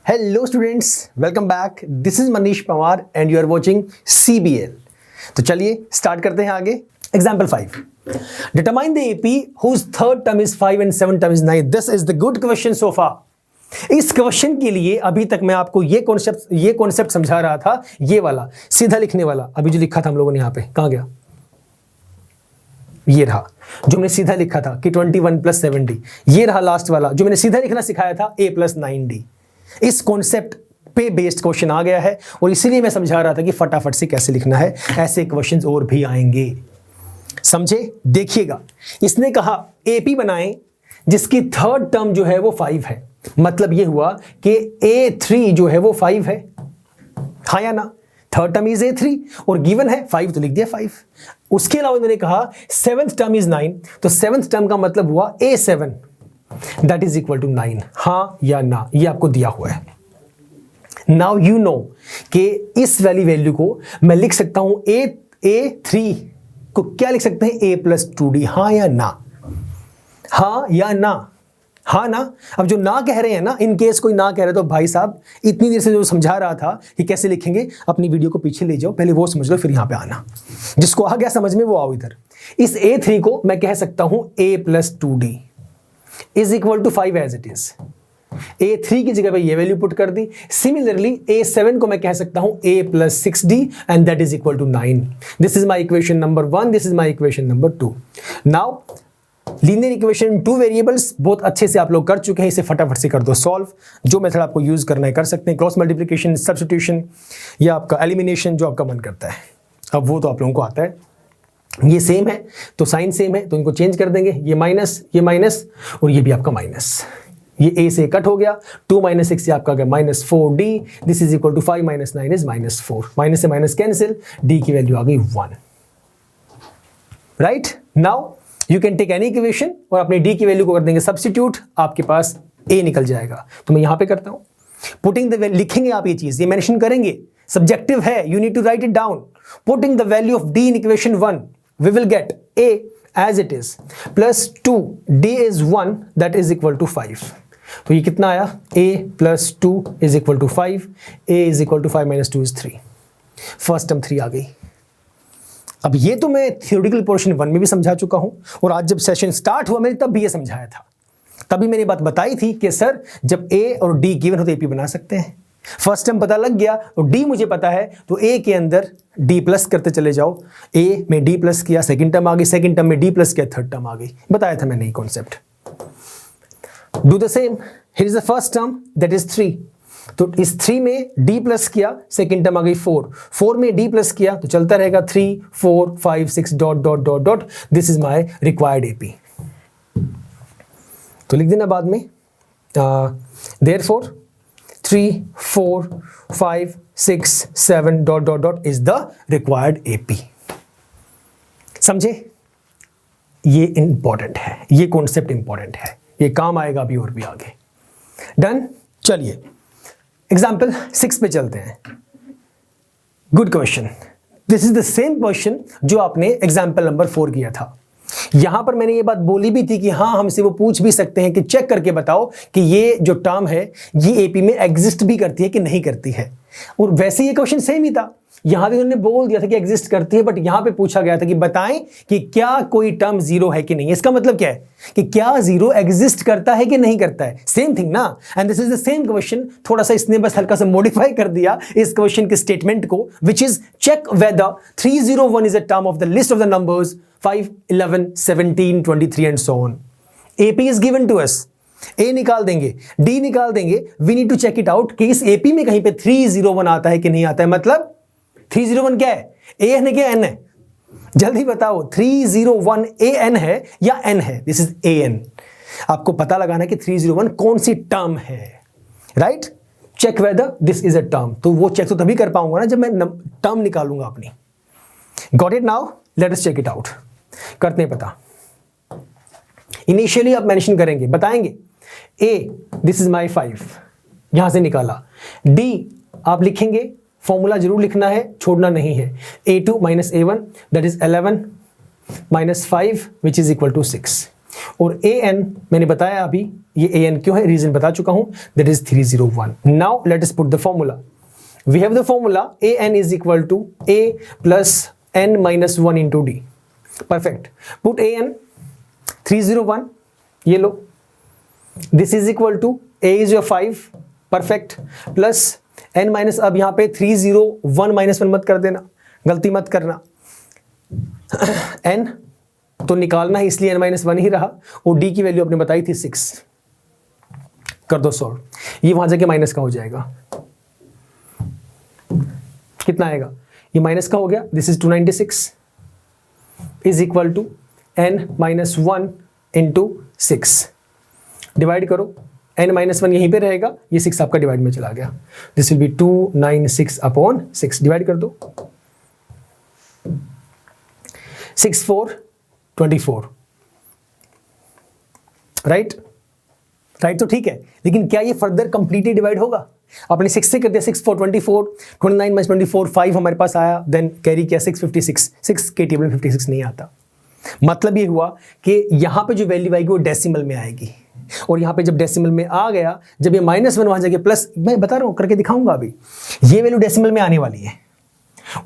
Hello students, welcome back. This is Manish Pawar and you are watching CBL। तो चलिए start करते हैं आगे। Example 5, determine the AP whose third term is 5 and seven term is 9। This is the good question so far. इस question के लिए अभी तक मैं आपको ये कॉन्सेप्ट समझा रहा था, ये वाला सीधा लिखने वाला। अभी जो लिखा था हम लोगों ने यहाँ पे, कहाँ गया? ये रहा जो मैंने सीधा लिखा था कि 21 + 7D। ये रहा लास्ट वाला जो मैंने सीधा लिखना सिखाया था, A + 9D। इस कॉन्सेप्ट पे बेस्ड क्वेश्चन आ गया है और इसीलिए मैं समझा रहा था कि फटाफट से कैसे लिखना है। ऐसे क्वेश्चंस और भी आएंगे, समझे? देखिएगा, इसने कहा एपी बनाएं जिसकी थर्ड टर्म जो है वो 5 है। मतलब ये हुआ कि A3 जो है वो 5 है, हाँ या ना? थर्ड टर्म इज A3 और गिवन है 5 तो लिख दिया 5। उसके अलावा इन्होंने कहा सेवेंथ टर्म इज 9, तो सेवेंथ टर्म का मतलब हुआ A7 that is equal to 9, हाँ या ना? ये आपको दिया हुआ है। नाउ यू नो कि इस वाली वैल्यू को मैं लिख सकता हूं A3 को क्या लिख सकते हैं? A + 2D, हाँ या ना? हाँ या ना? हाँ ना? अब जो ना कह रहे हैं ना, इन केस कोई ना कह रहे तो भाई साहब इतनी देर से जो समझा रहा था कि कैसे लिखेंगे, अपनी वीडियो को पीछे ले जाओ, पहले वो समझ लो फिर यहां पे आना। जिसको आ गया समझ में वो आओ इधर। इस A3 को मैं कह सकता हूं A + 2D is equal to 5 as it is. A3 की जगह पे ये वैल्यू पुट कर दी। सिमिलरली A7 को मैं कह सकता हूं A + 6D and that is equal to 9। This is my equation number 1, this is my equation number 2। Now linear equation 2 variables बहुत अच्छे से आप लोग कर चुके हैं, इसे फटाफट से कर दो सॉल्व। जो मेथड आपको यूज करना है कर सकते हैं, क्रॉस मल्टीप्लिकेशन, सब्स्टिट्यूशन या आपका एलिमिनेशन, जो आपका मन करता है। अब वो तो आप लोगों को आता है। ये सेम है तो साइन सेम है तो इनको चेंज कर देंगे, ये माइनस और ये भी आपका माइनस। ये A से कट हो गया, 2 - 6 से आपका गया -4D। This is equal to 5 - 9 is -4। Minus से माइनस कैंसिल, D की वैल्यू आ गई 1। Right? Now you can take any equation और अपने D की वैल्यू को कर देंगे सब्स्टिट्यूट, आपके पास A निकल जाएगा। तो मैं यहां पे करता हूं पुटिंग द, लिखेंगे आप ये चीज, ये मेंशन करेंगे, सब्जेक्टिव है, you need to write it down. Putting the value of D in equation 1 we will get A as it is plus 2D is 1 that is equal to 5। तो ये कितना आया? A + 2 is equal to 5, A is equal to 5 - 2 is 3। First term 3 आ गई। अब ये तो मैं theoretical portion 1 में भी समझा चुका हूं और आज जब सेशन स्टार्ट हुआ मैंने तब भी ये समझाया था। तभी मैंने बात बताई थी कि सर जब A और D गिवन हो तो AP बना सकते हैं। फर्स्ट टर्म पता लग गया और D मुझे पता है तो A के अंदर D प्लस करते चले जाओ। A में D प्लस किया, सेकंड टर्म आ गई, सेकंड टर्म में D प्लस किया, थर्ड टर्म आ गई। बताया था मैंने ये concept. Do the same, here is the first term that is 3। तो इस 3 में D प्लस किया, सेकंड टर्म आ गई 4 में D प्लस किया तो चलता रहेगा 3 4 5 6 dot dot dot dot. This is my required AP। तो लिख देना बाद में, therefore 3 4 5 6 7 dot dot dot is the required AP। समझे? ये इंपॉर्टेंट है, ये कॉन्सेप्ट इंपॉर्टेंट है, ये काम आएगा अभी और भी आगे। डन? चलिए एग्जाम्पल 6 पे चलते हैं। Good question. This is the same question जो आपने एग्जाम्पल नंबर 4 किया था। यहां पर मैंने ये बात बोली भी थी कि हाँ, हमसे वो पूछ भी सकते हैं कि चेक करके बताओ कि ये जो टर्म है ये AP में एग्जिस्ट भी करती है कि नहीं करती है। और वैसे ये क्वेश्चन सेम ही था, यहां भी उन्होंने बोल दिया था कि एग्जिस्ट करती है, बट यहां पे पूछा गया था कि बताएं कि क्या कोई टर्म 0 है कि नहीं। इसका मतलब क्या है कि क्या 0 एग्जिस्ट करता है कि नहीं करता है। सेम थिंग ना। And this is the same question, थोड़ा सा इसने बस हल्का सा मॉडिफाई कर दिया इस क्वेश्चन के स्टेटमेंट को, which is check whether 301 is a term of the list of the numbers 5 11 17 23 and so on. AP is given to us, A निकाल देंगे, D निकाल देंगे, we need to check it out कि इस AP में कहीं पे 301 आता है कि नहीं आता है। मतलब 301 क्या है? A है क्या N है? जल्दी बताओ, 301 AN है या N है? This is AN। आपको पता लगाना कि 301 कौन सी टर्म है। Right? Check whether this is a term. तो वो चेक तो तभी कर पाऊंगा ना जब मैं टर्म निकालूंगा अपनी। Got it? Now let us check it out. करते हैं पता। इनिशियली आप मेंशन करेंगे, बताएंगे A दिस इज माई 5, यहां से निकाला। D आप लिखेंगे, फॉर्मूला जरूर लिखना है, छोड़ना नहीं है। A2 - A1 that is 11 - 5 which is equal to 6। और ए एन मैंने बताया अभी, ये ए एन क्यों है, रीजन बता चुका हूं, that is 301. Now let us put the formula. We have the formula a n is equal to a plus n minus 1 into d. Perfect. Put a n 301, ये लो. This is equal to a is your 5, perfect, plus n minus, अब यहां पे 301 minus 1 मत कर देना, गलती मत करना. एन तो निकालना है इसलिए n माइनस 1 ही रहा, और डी की वैल्यू आपने बताई थी 6. कर दो सॉल्व. ये वहां जाके माइनस का हो जाएगा, कितना आएगा, ये माइनस का हो गया. This is 296 is equal to n minus 1 into 6. Divide करो, n माइनस 1 यहीं पे रहेगा, ये 6 आपका डिवाइड में चला गया. This will be 296 upon 6. Divide कर दो. 6 4 24. राइट तो ठीक है, लेकिन क्या ये फर्दर कंप्लीटली डिवाइड होगा? आपने 6 से कर दिया, 6 4 24, 29 माइनस 24 5 हमारे पास आया, देन कैरी किया 656. 6 के टेबल में 56 नहीं आता. मतलब ये हुआ कि यहां पे जो वैल्यू आएगी वो डेसिमल में आएगी, और यहां पे जब डेसिमल में आ गया, जब ये -1 वहां जाके प्लस, मैं बता रहा हूं करके दिखाऊंगा अभी, ये वैल्यू डेसिमल में आने वाली है,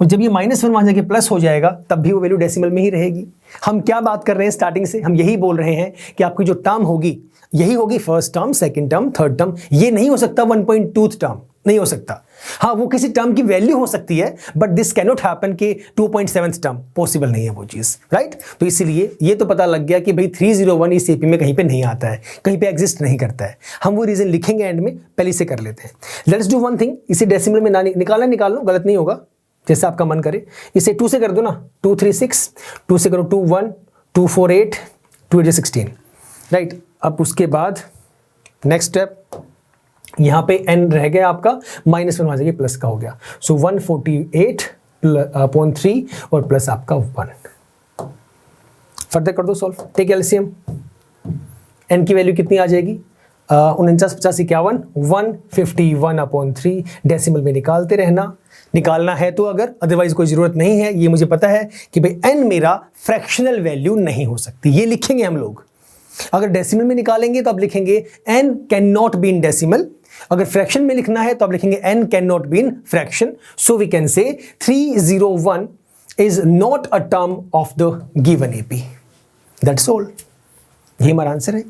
और जब ये -1 वहां जाके प्लस हो जाएगा तब भी वो वैल्यू डेसिमल में ही रहेगी. हम क्या बात कर रहे हैं स्टार्टिंग से, हम यही बोल रहे हैं कि आपकी जो टर्म होगी यही होगी first term, second term, third term. ये नहीं हो सकता 1.2th टर्म, नहीं हो सकता. हाँ, वो किसी टर्म की वैल्यू हो सकती है, but this can not happen कि 2.7th टर्म, पॉसिबल नहीं है वो चीज. राइट. तो इसीलिए ये तो पता लग गया कि भाई 301 इस एपी में कहीं पे नहीं आता है, कहीं पे एग्जिस्ट नहीं करता है. हम वो रीजन लिखेंगे एंड में, पहले से कर लेते हैं. लेट्स डू वन थिंग, इसे डेसिमल में ना निकाल लो, गलत नहीं होगा, जैसे आपका मन करे. इसे 2 से कर दो ना, 2 3 6, 2 से करो 2 1, 2 4 8, 2 8 16. राइट. अब उसके बाद नेक्स्ट स्टेप, यहां पे n रह गया आपका, -1 वहां जाके प्लस का हो गया. सो 148 अपॉन 3 और प्लस आपका 1. फर्दर कर दो सॉल्व. Take LCM. n की वैल्यू कितनी आ जाएगी, 49 50 51, 151 अपॉन 3. डेसिमल में निकालते रहना, निकालना है तो, अगर अदरवाइज कोई जरूरत नहीं है. ये मुझे पता है कि भाई n मेरा फ्रैक्शनल वैल्यू नहीं हो सकती, ये लिखेंगे हम लोग. अगर डेसिमल में निकालेंगे तो आप लिखेंगे n can not be in decimal. अगर फ्रैक्शन में लिखना है तो आप लिखेंगे n can not be in fraction. So we can say 301 is not a term of the given AP. That's all. ये हमारा आंसर है.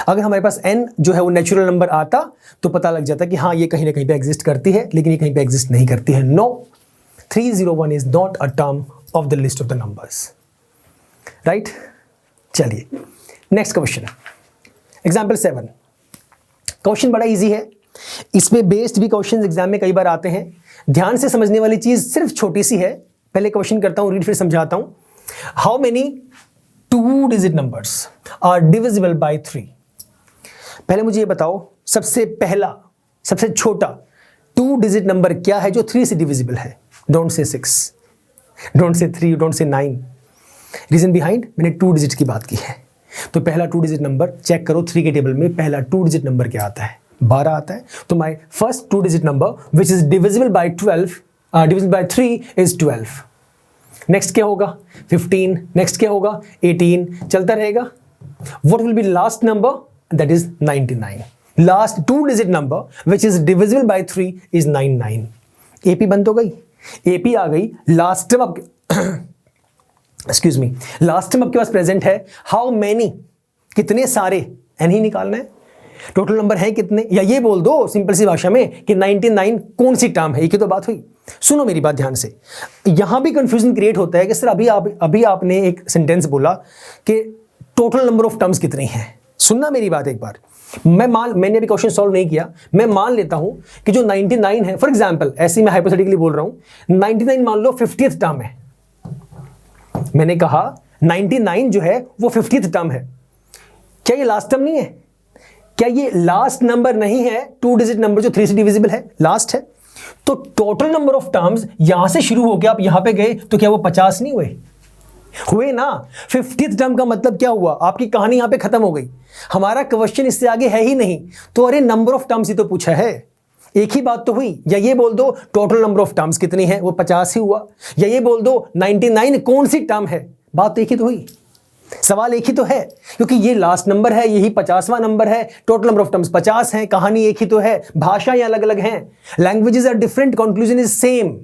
अगर हमारे पास n जो है वो नेचुरल नंबर आता तो पता लग जाता कि हाँ ये कहीं ना कहीं पे एग्जिस्ट करती है, लेकिन ये कहीं पे एग्जिस्ट नहीं करती है. No, 301 is not a term of the list of the numbers. Right. चलिए नेक्स्ट क्वेश्चन, एग्जाम्पल 7. क्वेश्चन बड़ा इजी है, इसमें बेस्ड भी क्वेश्चन एग्जाम में कई बार आते हैं. ध्यान से समझने वाली चीज सिर्फ छोटी सी है. पहले क्वेश्चन करता हूं, रीड फिर समझाता हूं. How many 2 digit numbers are divisible by 3. पहले मुझे ये बताओ, सबसे पहला सबसे छोटा 2 डिजिट नंबर क्या है जो 3 से डिविजिबल है? Don't say 6, don't say 3, don't say 9. Reason behind, मैंने 2 डिजिट की बात की है. तो पहला 2 डिजिट नंबर चेक करो, 3 के टेबल में पहला 2 डिजिट नंबर क्या आता है? 12 आता है. तो my first 2 digit number which is divisible by 12, divisible by 3 is 12. Next क्या होगा? 15. नेक्स्ट क्या होगा? 18. चलता रहेगा. What will be last number? That is 99. Last 2 digit number which is divisible by 3 is 99. AP बन तो गई, एपी आ गई. लास्ट टर्म आपके एक्सक्यूज मी, लास्ट टर्म आपके पास प्रेजेंट है. हाउ मेनी, कितने सारे, एन ही निकालना है. टोटल नंबर है कितने, या ये बोल दो सिंपल सी भाषा में कि 99 कौन सी टर्म है. एक ही तो बात हुई. सुनो मेरी बात ध्यान से, यहां भी कंफ्यूजन क्रिएट होता है कि सर अभी आपने एक सेंटेंस बोला कि टोटल नंबर ऑफ टर्म्स कितनी हैं. सुनना मेरी बात एक बार. मैंने अभी क्वेश्चन सॉल्व नहीं किया, मैं मान लेता हूं कि जो 99 है, फॉर एग्जाम्पल ऐसे मैं हाइपोथेटिकली बोल रहा हूं, 99 मान लो 50th टर्म है. मैंने कहा 99 जो है वो 50th टर्म है. क्या ये लास्ट टर्म नहीं है? क्या ये लास्ट नंबर नहीं है? 2 डिजिट नंबर जो 3 से डिविजिबल है, लास्ट है. तो टोटल नंबर ऑफ टर्म्स यहां से शुरू हो गया, आप यहां पे गए तो क्या वो 50 नहीं हुए ना? 50th टर्म का मतलब क्या हुआ? आपकी कहानी यहां पे खत्म हो गई. हमारा क्वेश्चन इससे आगे है ही नहीं. तो अरे नंबर ऑफ टर्म्स ही तो पूछा है, एक ही बात तो हुई. या ये बोल दो टोटल नंबर ऑफ टर्म्स कितनी है, वो 50 ही हुआ. या ये बोल दो 99 कौन सी टर्म है, बात तो एक ही तो हुई. सवाल एक ही तो है, क्योंकि ये लास्ट नंबर है, यही 50वां नंबर है, टोटल नंबर ऑफ टर्म्स 50 हैं, कहानी एक ही तो है, भाषाएं अलग अलग हैं, languages are different, conclusion is same,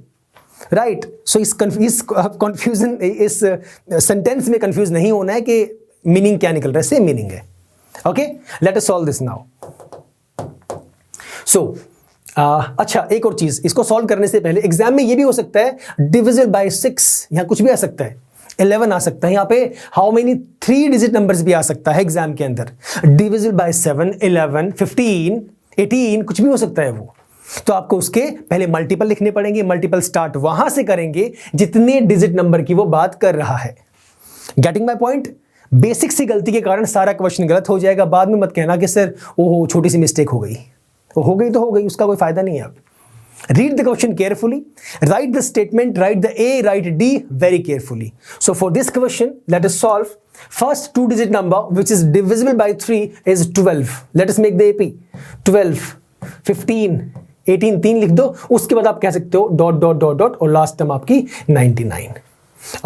right. So इस कंफ्यूजन, इस सेंटेंस में कंफ्यूज नहीं होना है कि मीनिंग क्या निकल रहा है, सेम मीनिंग है। Okay, let us solve this now. So अच्छा, एक और चीज, इसको सॉल्व करने से पहले एग्जाम में ये भी हो सकता है डिविजिबल बाय 6, यहां कुछ भी आ सकता है, 11 आ सकता है, यहाँ पे हाउ मेनी 3 डिजिट नंबर्स भी आ सकता है एग्जाम के अंदर, डिविजिबल बाय 7, 11, 15, 18, कुछ भी हो सकता है वो। तो आपको उसके पहले मल्टीपल लिखने पड़ेंगे, मल्टीपल स्टार्ट वहां से करेंगे जितने डिजिट नंबर की वो बात कर रहा है। Getting my point? बेसिक सी गलती के कारण सारा क्वेश्चन गलत हो जाएगा, बाद में मत कहना कि सर ओहो छोटी सी मिस्टेक हो गई। तो हो गई तो हो गई, उसका कोई फायदा नहीं है। अब read the question carefully, write the statement, write the A, write D very carefully. So for this question, let us solve. First 2-digit number which is divisible by 3 is 12. Let us make the AP. 12, 15, 18, 3 लिख दो, उसके बाद आप कह सकते हो dot dot dot dot और last term आपकी 99।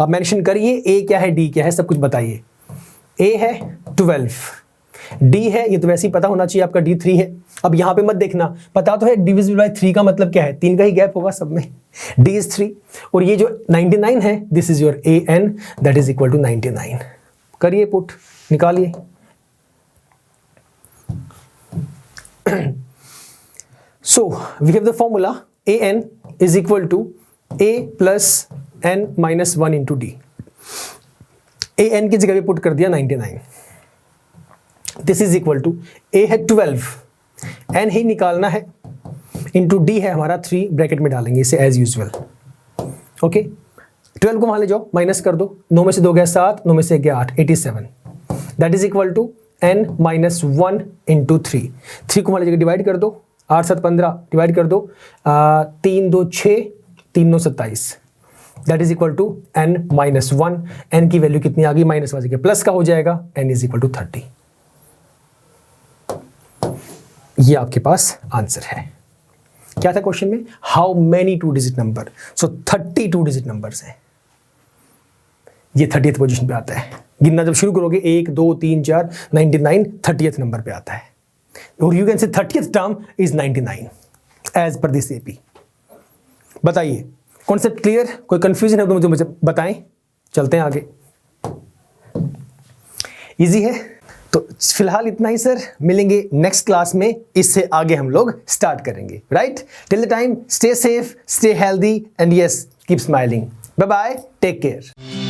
आप मेंशन करिए A क्या है, D क्या है, सब कुछ बताइए। A है 12, D है, ये तो वैसे ही पता होना चाहिए आपका, D 3 है। अब यहां पे मत देखना, पता तो है डिविजिबल बाय 3 का मतलब क्या है, 3 का ही गैप होगा सब में, D is 3, और ये जो 99 है this is your AN, that is equal to 99। करिए पुट, निकालिए। So we have the formula AN is equal to A plus N minus 1 into D। AN की जगह पे पुट कर दिया 99, this is equal to A है 12, N ही निकालना है, इंटू D है हमारा 3, ब्रैकेट में डालेंगे इसे एज यूजुअल। ओके, 12 को वहां ले जाओ, माइनस कर दो, 9 में से 2 गया 7, 9 में से 1 गया 8, 87, that is equal to N minus 1 into 3। 3 को वहां ले जाकर डिवाइड कर दो, 8 7 15 डिवाइड कर दो, 3 2 6, 3 9 27, that is equal to N minus 1। N की वैल्यू कितनी आ गई, माइनस वाले के प्लस का हो जाएगा, N इज इक्वल टू 30। ये आपके पास आंसर है। क्या था क्वेश्चन में, how many 2 digit number, so 32 digit numbers हैं। ये 30th पोजीशन पे आता है, गिनना जब शुरू करोगे 1 2 3 4, 99 30th नंबर पे आता है, और you can say 30th term is 99 as per this AP। बताइए कॉन्सेप्ट क्लियर, कोई कंफ्यूजन है तो मुझे बताएं, चलते हैं आगे। इजी है, तो फिलहाल इतना ही सर, मिलेंगे नेक्स्ट क्लास में, इससे आगे हम लोग स्टार्ट करेंगे। Right, till the time stay safe, stay healthy and yes keep smiling. Bye bye, take care.